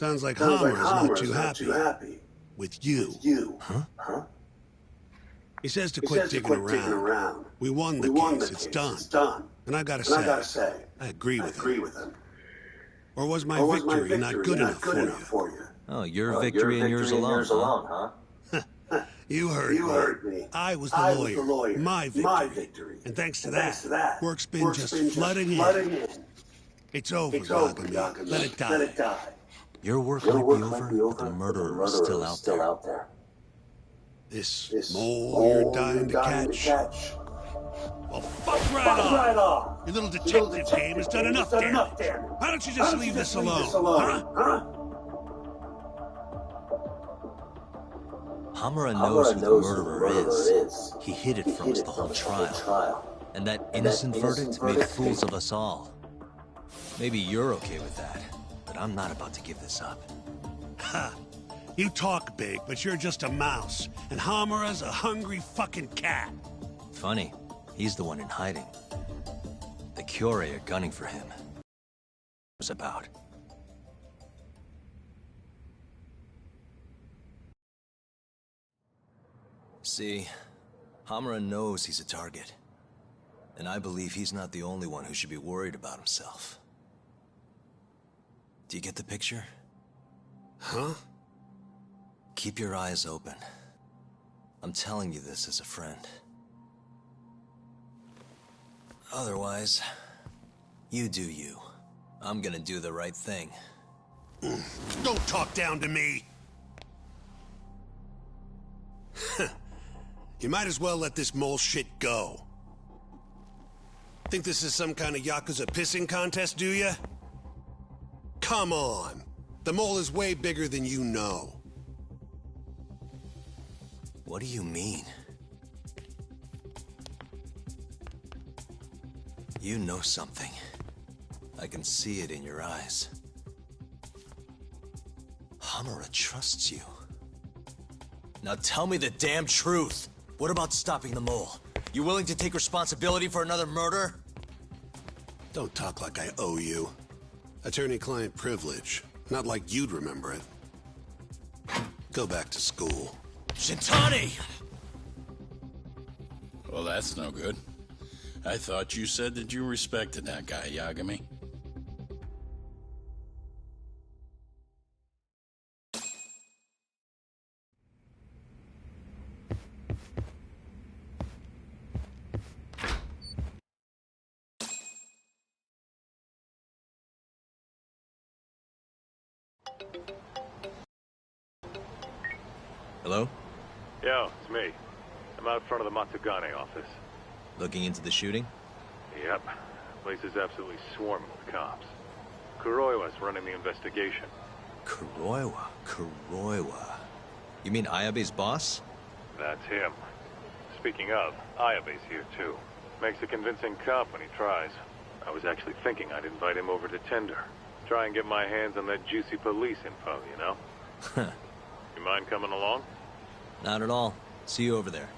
Sounds like Hammer's not too happy. With you. Huh? He says to quit digging around. We won the case. It's done. And I gotta say, I agree with him. Or was my victory not good enough for you? Oh, your victory and yours alone, huh? You heard me. I was the lawyer. My victory. And thanks to that, work's been just flooding in. It's over, Yagami. Let it die. Your work might be over, but the murderer is still out there. This mole you're dying to catch? Well, fuck right off! Your little detective game has done enough damage. Why don't you just leave this alone, huh? Hamura knows who the murderer is. He hid it from us the whole trial. And that innocent verdict made fools of us all. Maybe you're okay with that, but I'm not about to give this up. Ha! You talk big, but you're just a mouse. And Hamura's a hungry fucking cat. Funny. He's the one in hiding. The Cure are gunning for him. What's it about? See, Hamura knows he's a target. And I believe he's not the only one who should be worried about himself. Do you get the picture? Huh? Keep your eyes open. I'm telling you this as a friend. Otherwise, you do you. I'm gonna do the right thing. Don't talk down to me! You might as well let this mole shit go. Think this is some kind of Yakuza pissing contest, do ya? Come on! The mole is way bigger than you know. What do you mean? You know something. I can see it in your eyes. Hamura trusts you. Now tell me the damn truth. What about stopping the mole? You willing to take responsibility for another murder? Don't talk like I owe you. Attorney-client privilege. Not like you'd remember it. Go back to school. Shintani! Well, that's no good. I thought you said that you respected that guy, Yagami. Hello? Yo, it's me. I'm out front of the Matsugane office. Looking into the shooting? Yep. Place is absolutely swarming with cops. Kuroiwa's running the investigation. Kuroiwa. You mean Ayabe's boss? That's him. Speaking of, Ayabe's here too. Makes a convincing cop when he tries. I was actually thinking I'd invite him over to Tender. Try and get my hands on that juicy police info, you know? You mind coming along? Not at all. See you over there.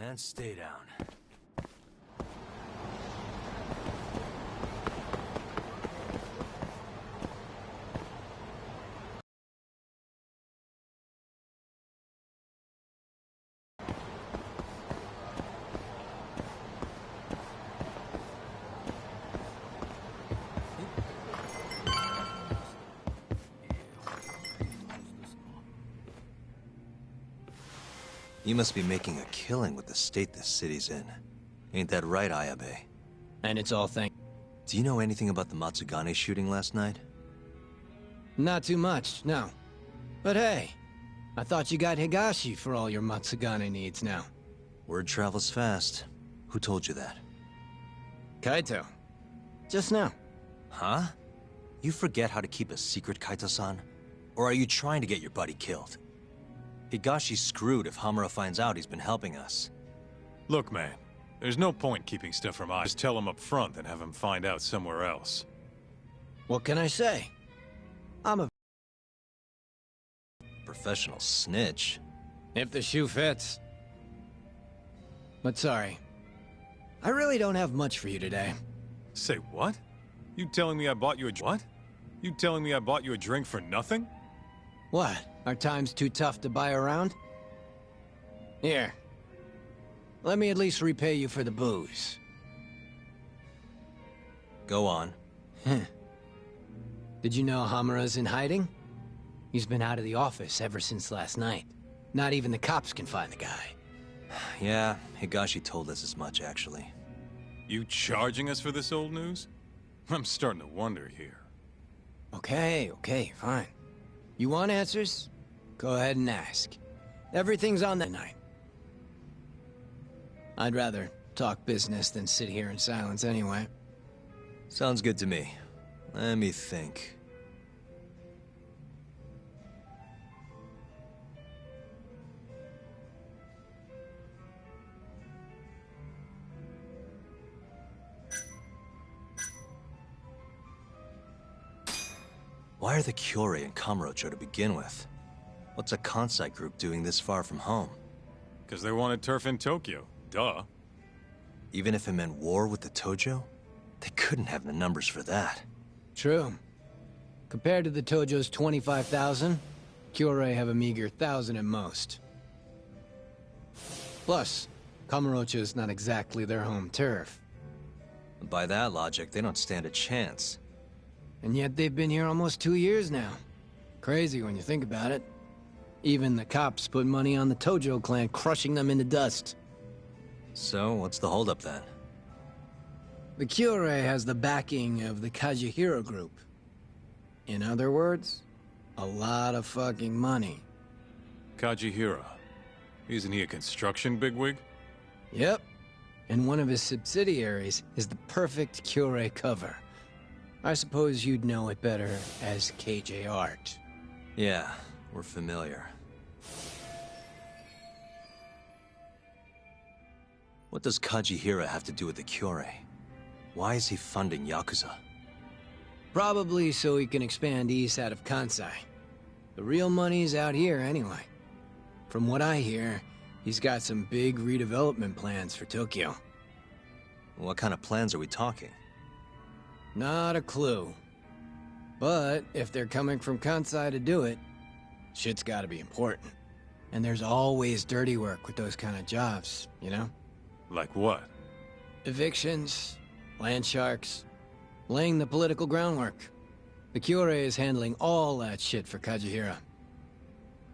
And stay down. You must be making a killing with the state this city's in. Ain't that right, Ayabe? And it's all Do you know anything about the Matsugane shooting last night? Not too much, no. But hey, I thought you got Higashi for all your Matsugane needs now. Word travels fast. Who told you that? Kaito. Just now. Huh? You forget how to keep a secret, Kaito-san? Or are you trying to get your buddy killed? Higashi's screwed if Hamura finds out he's been helping us. Look, man. There's no point keeping stuff from us. Just tell him up front than have him find out somewhere else. What can I say? I'm a Professional snitch. if the shoe fits. But sorry. I really don't have much for you today. Say what? You telling me I bought you a what? You telling me I bought you a drink for nothing? What? Are times too tough to buy around? Here. Let me at least repay you for the booze. Go on. Did you know Hamura's in hiding? He's been out of the office ever since last night. Not even the cops can find the guy. Yeah, Higashi told us as much, actually. You charging us for this old news? I'm starting to wonder here. Okay, fine. You want answers? Go ahead and ask. Everything's on that night. I'd rather talk business than sit here in silence anyway. Sounds good to me. Let me think. Why are the Kyorei in Kamurocho to begin with? What's a Kansai group doing this far from home? Because they wanted turf in Tokyo. Duh. Even if it meant war with the Tojo? They couldn't have the numbers for that. True. Compared to the Tojo's 25,000, Kyorei have a meager 1,000 at most. Plus, Kamurocho is not exactly their home turf. By that logic, they don't stand a chance. And yet they've been here almost 2 years now. Crazy when you think about it. Even the cops put money on the Tojo clan crushing them into dust. So, what's the holdup then? The Kyorei has the backing of the Kajihiro group. In other words, a lot of fucking money. Kajihira. Isn't he a construction bigwig? Yep. And one of his subsidiaries is the perfect Kyorei cover. I suppose you'd know it better as KJ Art. Yeah, we're familiar. What does Kajihira have to do with the Kyorei? Why is he funding Yakuza? Probably so he can expand east out of Kansai. The real money's out here anyway. From what I hear, he's got some big redevelopment plans for Tokyo. What kind of plans are we talking? Not a clue. But if they're coming from Kansai to do it, shit's gotta be important. And there's always dirty work with those kind of jobs, you know? Like what? Evictions, land sharks, laying the political groundwork. The Kyorei is handling all that shit for Kajihira. At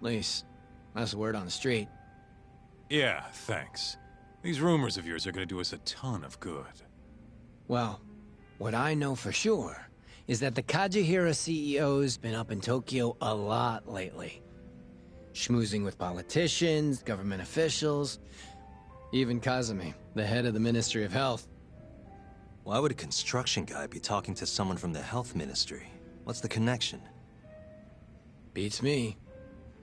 least, that's the word on the street. Yeah, thanks. These rumors of yours are gonna do us a ton of good. Well, what I know for sure is that the Kajihira CEO's been up in Tokyo a lot lately. Schmoozing with politicians, government officials, even Kazumi, the head of the Ministry of Health. Why would a construction guy be talking to someone from the health ministry? What's the connection? Beats me.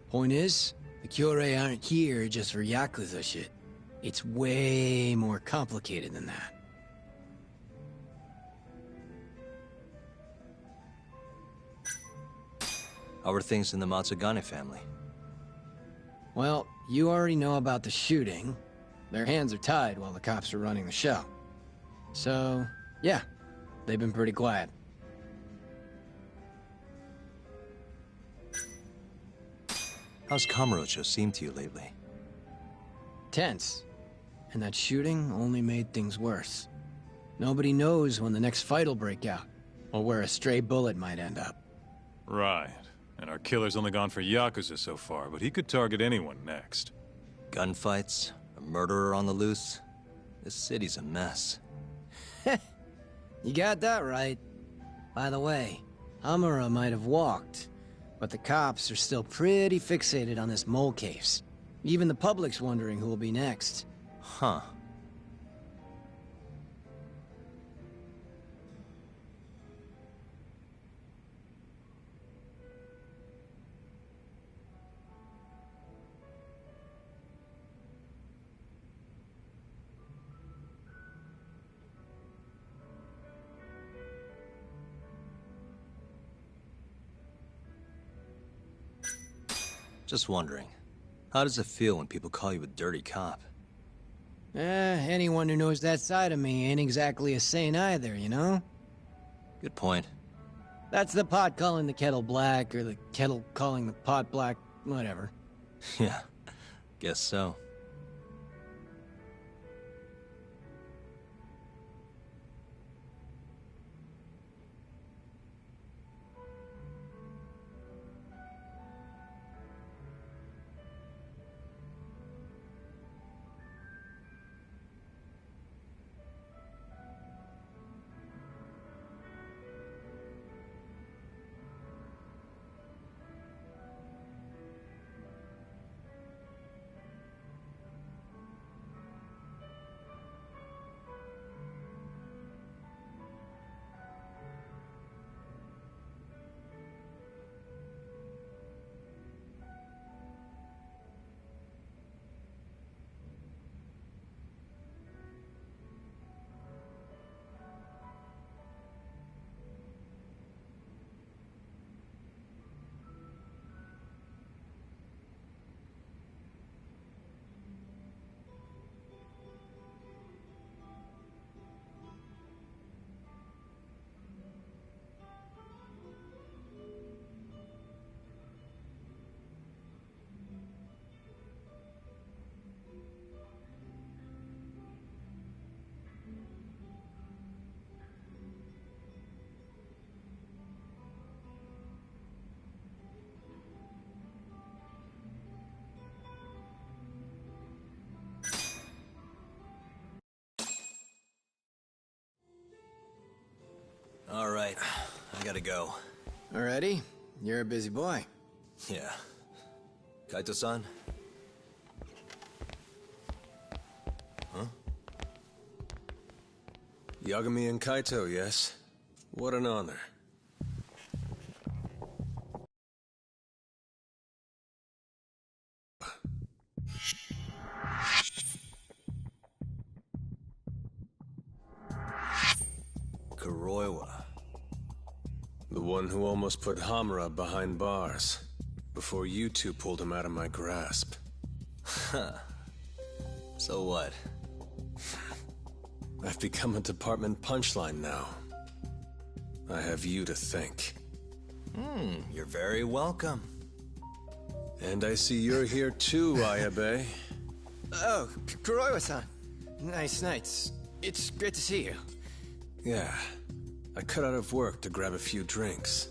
Point is, the Kyorei aren't here just for Yakuza shit. It's way more complicated than that. How are things in the Matsugane family? Well, you already know about the shooting. Their hands are tied while the cops are running the show. So, yeah, they've been pretty quiet. How's Kamurocho seem to you lately? Tense. And that shooting only made things worse. Nobody knows when the next fight'll break out, or where a stray bullet might end up. Right. And our killer's only gone for Yakuza so far, but he could target anyone next. Gunfights? A murderer on the loose? This city's a mess. You got that right. By the way, Hamura might have walked, but the cops are still pretty fixated on this mole case. Even the public's wondering who will be next. Huh. Just wondering, how does it feel when people call you a dirty cop? Anyone who knows that side of me ain't exactly a saint either, you know? Good point. That's the pot calling the kettle black, or the kettle calling the pot black, whatever. Yeah, guess so. All right, I gotta go. Already? You're a busy boy. Yeah. Kaito-san? Huh? Yagami and Kaito, yes? What an honor. Kuroiwa. The one who almost put Hamura behind bars, before you two pulled him out of my grasp. Huh. So what? I've become a department punchline now. I have you to thank. You're very welcome. And I see you're here too, Ayabe. Oh, Kuroiwa-san. Nice. It's great to see you. Yeah. I cut out of work to grab a few drinks.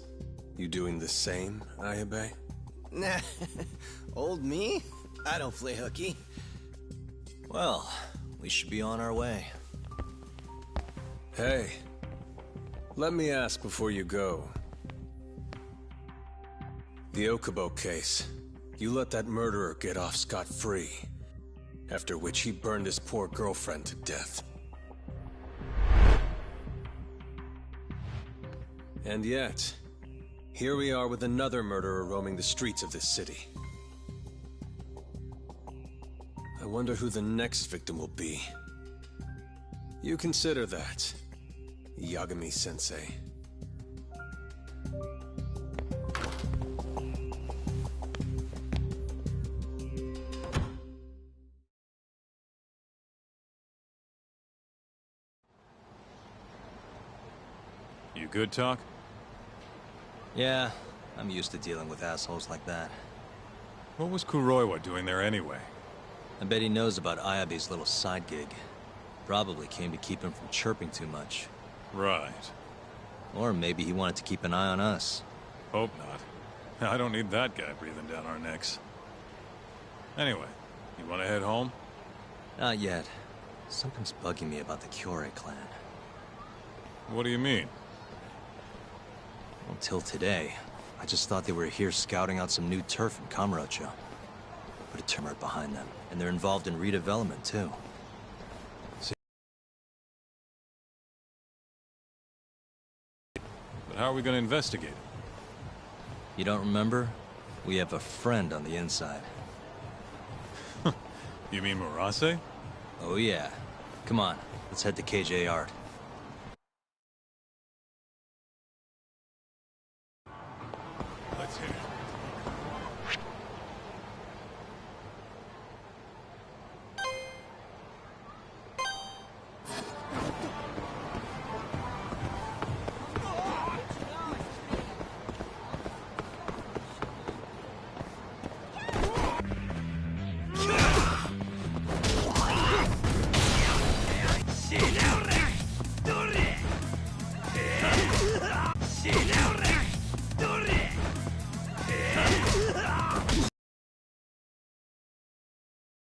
You doing the same, Ayabe? Nah, old me? I don't play hooky. Well, we should be on our way. Hey, let me ask before you go. The Okubo case. You let that murderer get off scot-free. After which he burned his poor girlfriend to death. And yet, here we are with another murderer roaming the streets of this city. I wonder who the next victim will be. You consider that, Yagami-sensei. You good, Talk? Yeah, I'm used to dealing with assholes like that. What was Kuroiwa doing there anyway? I bet he knows about Ayabe's little side gig. Probably came to keep him from chirping too much. Right. Or maybe he wanted to keep an eye on us. Hope not. I don't need that guy breathing down our necks. Anyway, you want to head home? Not yet. Something's bugging me about the Kyorei clan. What do you mean? Until today, I just thought they were here scouting out some new turf in Kamurocho. Put a tumor behind them, and they're involved in redevelopment too. But how are we going to investigate it? You don't remember? We have a friend on the inside. You mean Murase? Oh yeah. Come on, let's head to KJ Art.